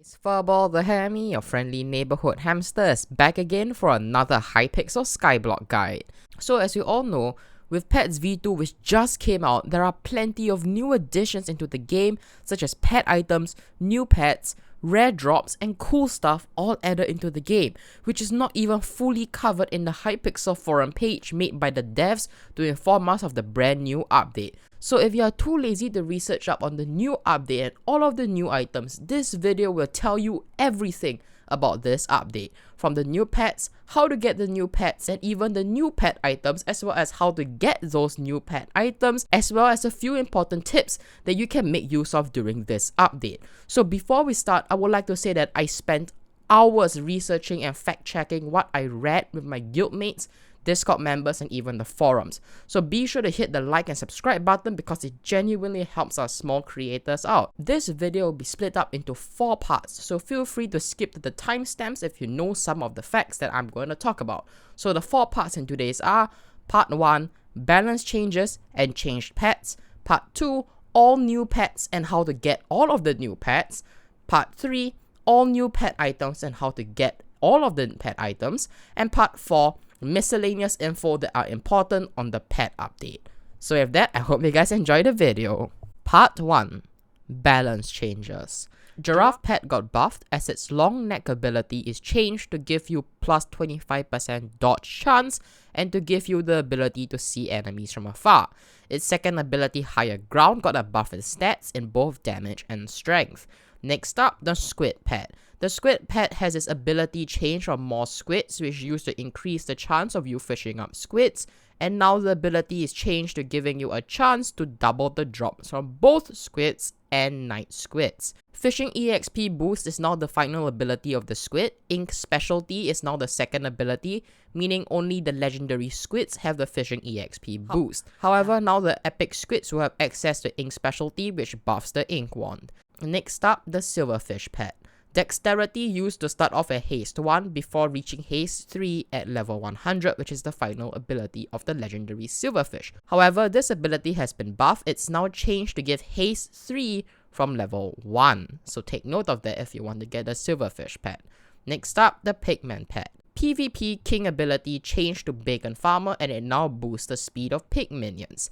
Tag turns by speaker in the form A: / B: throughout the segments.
A: It's Furball the Hammy, your friendly neighborhood hamster, is back again for another Hypixel Skyblock guide. So as you all know, with Pets V2 which just came out, there are plenty of new additions into the game such as pet items, new pets, rare drops and cool stuff all added into the game, which is not even fully covered in the Hypixel forum page made by the devs to inform us of the brand new update. So if you are too lazy to research up on the new update and all of the new items, this video will tell you everything about this update, from the new pets, how to get the new pets, and even the new pet items, as well as how to get those new pet items, as well as a few important tips that you can make use of during this update. So before we start, I would like to say that I spent hours researching and fact-checking what I read with my guildmates, Discord members, and even the forums. So be sure to hit the like and subscribe button because it genuinely helps our small creators out. This video will be split up into 4 parts, so feel free to skip to the timestamps if you know some of the facts that I'm going to talk about. So the 4 parts in today's are: Part 1, balance changes and changed pets; Part 2, all new pets and how to get all of the new pets; Part 3, all new pet items and how to get all of the pet items; and Part 4, miscellaneous info that are important on the pet update. So with that, I hope you guys enjoy the video. Part 1, balance changes. Giraffe pet got buffed as its long neck ability is changed to give you plus 25% dodge chance and to give you the ability to see enemies from afar. Its second ability, higher ground, got a buff in stats in both damage and strength. Next up, the squid pet. The squid pet has its ability changed from more squids, which used to increase the chance of you fishing up squids, and now the ability is changed to giving you a chance to double the drops from both squids and night squids. Fishing EXP boost is now the final ability of the squid. Ink specialty is now the second ability, meaning only the legendary squids have the fishing EXP boost. However, now the epic squids will have access to ink specialty, which buffs the ink wand. Next up, the silverfish pet. Dexterity used to start off at haste 1 before reaching haste 3 at level 100, which is the final ability of the legendary silverfish. However, this ability has been buffed. It's now changed to give haste 3 from level 1. So take note of that if you want to get the silverfish pet. Next up, the pigman pet. PvP king ability changed to bacon farmer and it now boosts the speed of pig minions.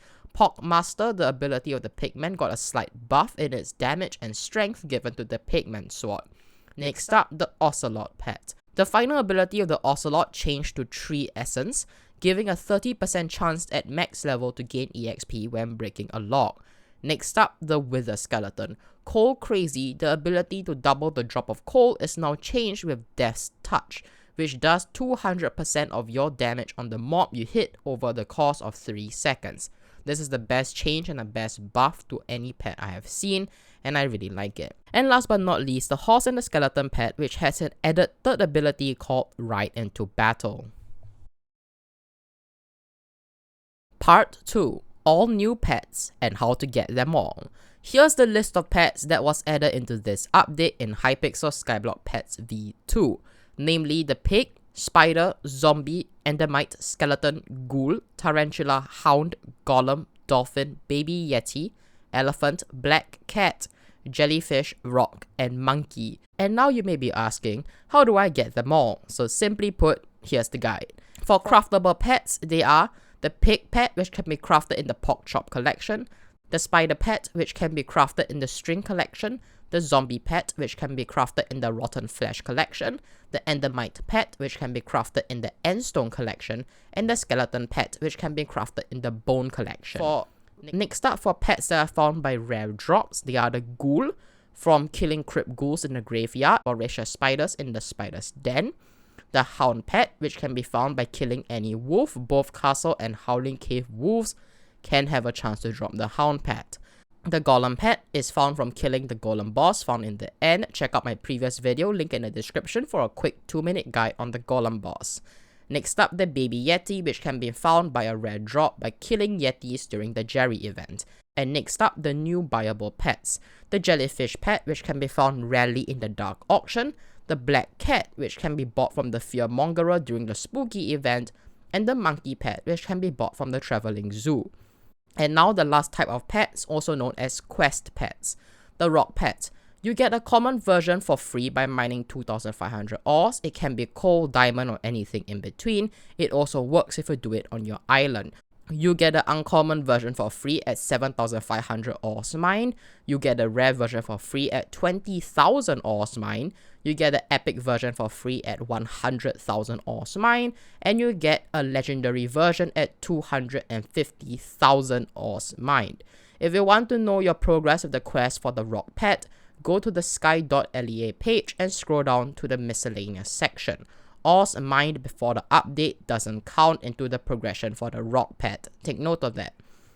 A: Master, the ability of the pigman, got a slight buff in its damage and strength given to the pigman sword. Next up, the ocelot pet. The final ability of the ocelot changed to tree essence, giving a 30% chance at max level to gain EXP when breaking a log. Next up, the wither skeleton. Coal crazy, the ability to double the drop of coal is now changed with death's touch, which does 200% of your damage on the mob you hit over the course of 3 seconds. This is the best change and the best buff to any pet I have seen, and I really like it. And last but not least, the horse and the skeleton pet, which has an added third ability called Ride into Battle. Part 2, all new pets and how to get them all. Here's the list of pets that was added into this update in Hypixel Skyblock Pets V2, namely the pig, spider, zombie, endermite, skeleton, ghoul, tarantula, hound, golem, dolphin, baby yeti, elephant, black cat, jellyfish, rock, and monkey. And now you may be asking, how do I get them all? So simply put, here's the guide. For craftable pets, they are the pig pet, which can be crafted in the pork chop collection, the spider pet, which can be crafted in the string collection, the zombie pet, which can be crafted in the rotten flesh collection, the endermite pet, which can be crafted in the endstone collection, and the skeleton pet, which can be crafted in the bone collection. Next up, for pets that are found by rare drops, they are the ghoul, from killing crypt ghouls in the graveyard, or voracious spiders in the spider's den, the hound pet, which can be found by killing any wolf. Both castle and howling cave wolves can have a chance to drop the hound pet. The golem pet is found from killing the golem boss found in the end. Check out my previous video, link in the description for a quick 2-minute guide on the golem boss. Next up, the baby yeti, which can be found by a rare drop by killing yetis during the Jerry event. And next up, the new buyable pets. The jellyfish pet, which can be found rarely in the dark auction, the black cat, which can be bought from the fearmongerer during the spooky event, and the monkey pet, which can be bought from the traveling zoo. And now the last type of pets, also known as quest pets. The rock pet. You get a common version for free by mining 2500 ores. It can be coal, diamond, or anything in between. It also works if you do it on your island. You get an uncommon version for free at 7500 ores mined. You get a rare version for free at 20,000 ores mined. You get an epic version for free at 100,000 ores mined. And you get a legendary version at 250,000 ores mined. If you want to know your progress with the quest for the rock pet, go to the sky.lea page and scroll down to the miscellaneous section. Ores mined before the update doesn't count into the progression for the rock pet. Take note of that.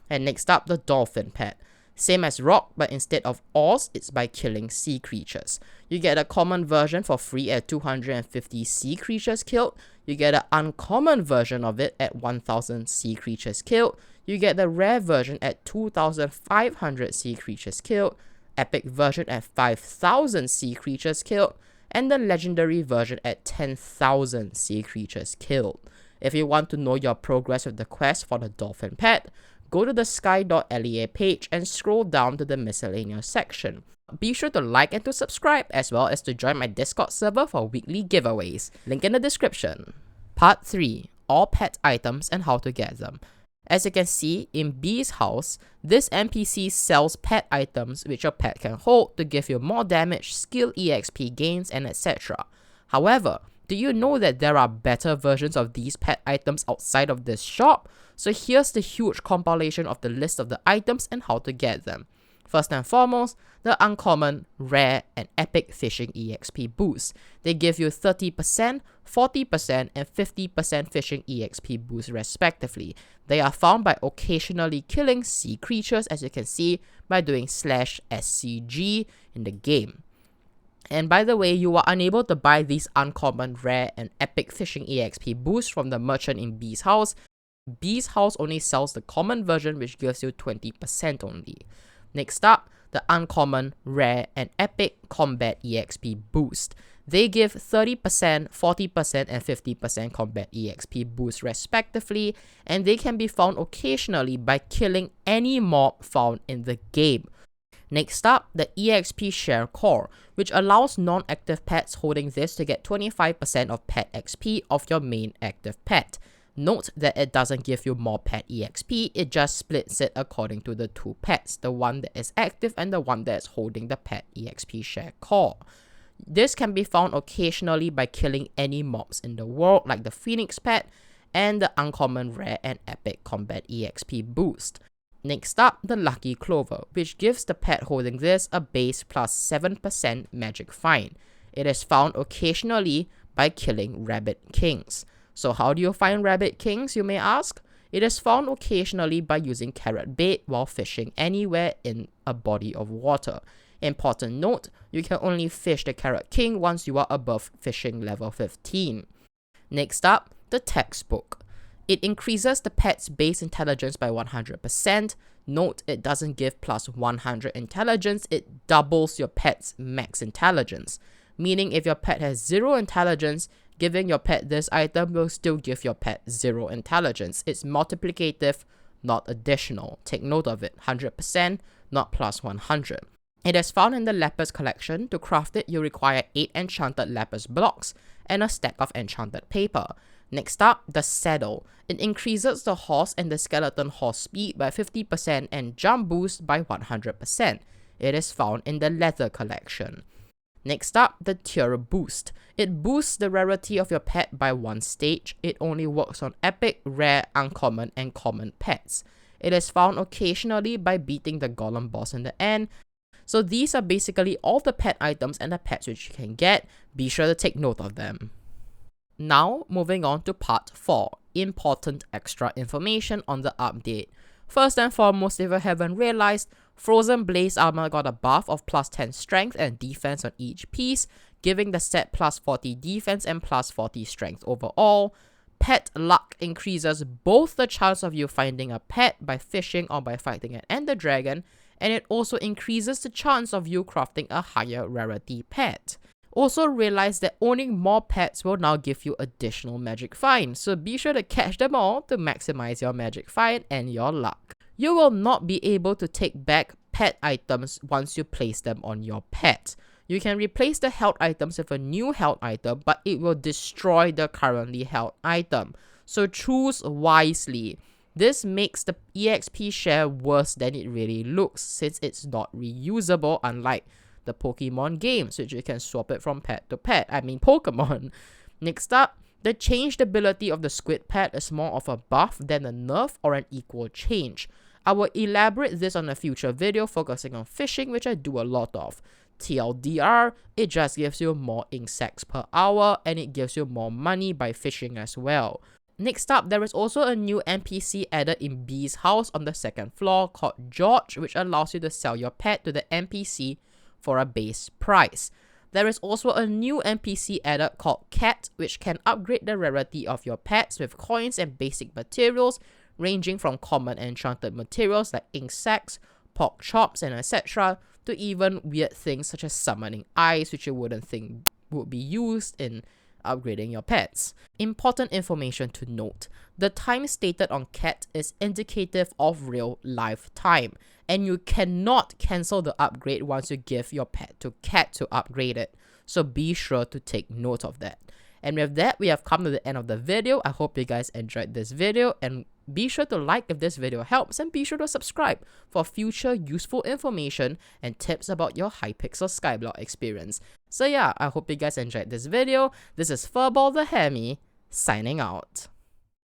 A: And next up, the dolphin pet. Same as rock, but instead of ores, it's by killing sea creatures. You get a common version for free at 250 sea creatures killed. You get an uncommon version of it at 1000 sea creatures killed. You get the rare version at 2500 sea creatures killed, epic version at 5000 sea creatures killed, and the legendary version at 10,000 sea creatures killed. If you want to know your progress with the quest for the dolphin pet, go to the sky.lea page and scroll down to the miscellaneous section. Be sure to like and to subscribe, as well as to join my Discord server for weekly giveaways. Link in the description. Part 3. All pet items and how to get them. As you can see, in Bee's house, this NPC sells pet items which your pet can hold to give you more damage, skill EXP gains, and etc. However, do you know that there are better versions of these pet items outside of this shop? So here's the huge compilation of the list of the items and how to get them. First and foremost, the uncommon, rare, and epic fishing EXP boosts. They give you 30%, 40%, and 50% fishing EXP boosts respectively. They are found by occasionally killing sea creatures, as you can see, by doing /SCG in the game. And by the way, you are unable to buy these uncommon, rare, and epic fishing EXP boosts from the merchant in Bee's house. Bee's house only sells the common version, which gives you 20% only. Next up, the uncommon, rare, and epic combat EXP boost. They give 30%, 40%, and 50% combat EXP boost respectively, and they can be found occasionally by killing any mob found in the game. Next up, the EXP Share Core, which allows non-active pets holding this to get 25% of pet XP of your main active pet. Note that it doesn't give you more pet EXP, it just splits it according to the two pets, the one that is active and the one that is holding the pet EXP Share Core. This can be found occasionally by killing any mobs in the world like the Phoenix pet and the uncommon, rare, and epic combat EXP boost. Next up, the Lucky Clover, which gives the pet holding this a base plus 7% magic find. It is found occasionally by killing rabbit kings. So how do you find rabbit kings, you may ask? It is found occasionally by using carrot bait while fishing anywhere in a body of water. Important note, you can only fish the carrot king once you are above fishing level 15. Next up, the textbook. It increases the pet's base intelligence by 100%. Note, it doesn't give plus 100 intelligence, it doubles your pet's max intelligence. Meaning if your pet has 0 intelligence, giving your pet this item will still give your pet 0 intelligence. It's multiplicative, not additional. Take note of it, 100%, not plus 100. It is found in the Lapis collection. To craft it, you require 8 enchanted Lapis blocks and a stack of enchanted paper. Next up, the saddle. It increases the horse and the skeleton horse speed by 50% and jump boost by 100%. It is found in the leather collection. Next up, the tier boost. It boosts the rarity of your pet by 1 stage. It only works on epic, rare, uncommon, and common pets. It is found occasionally by beating the golem boss in the end. So these are basically all the pet items and the pets which you can get. Be sure to take note of them. Now, moving on to part 4, important extra information on the update. First and foremost, if you haven't realized, Frozen Blaze Armor got a buff of plus 10 strength and defense on each piece, giving the set plus 40 defense and plus 40 strength overall. Pet Luck increases both the chance of you finding a pet by fishing or by fighting an Ender Dragon, and it also increases the chance of you crafting a higher rarity pet. Also realize that owning more pets will now give you additional magic find, so be sure to catch them all to maximize your magic find and your luck. You will not be able to take back pet pet items once you place them on your pet. You can replace the held items with a new held item, but it will destroy the currently held item. So choose wisely. This makes the EXP share worse than it really looks, since it's not reusable, unlike the Pokemon games, which you can swap it from pet to pet. I mean Pokemon. Next up, the changed ability of the squid pet is more of a buff than a nerf or an equal change. I will elaborate this on a future video focusing on fishing, which I do a lot of. TLDR, it just gives you more insects per hour and it gives you more money by fishing as well. Next up, there is also a new NPC added in B's house on the second floor called George, which allows you to sell your pet to the NPC for a base price. There is also a new NPC added called Cat, which can upgrade the rarity of your pets with coins and basic materials, ranging from common enchanted materials like insects, pork chops, and etc., to even weird things such as summoning eyes, which you wouldn't think would be used in upgrading your pets. Important information to note: the time stated on Cat is indicative of real life time, and you cannot cancel the upgrade once you give your pet to Cat to upgrade it, so be sure to take note of that. And with that, we have come to the end of the video. I hope you guys enjoyed this video, and be sure to like if this video helps, and be sure to subscribe for future useful information and tips about your Hypixel Skyblock experience. So yeah, I hope you guys enjoyed this video. This is Furball the Hammy, signing out.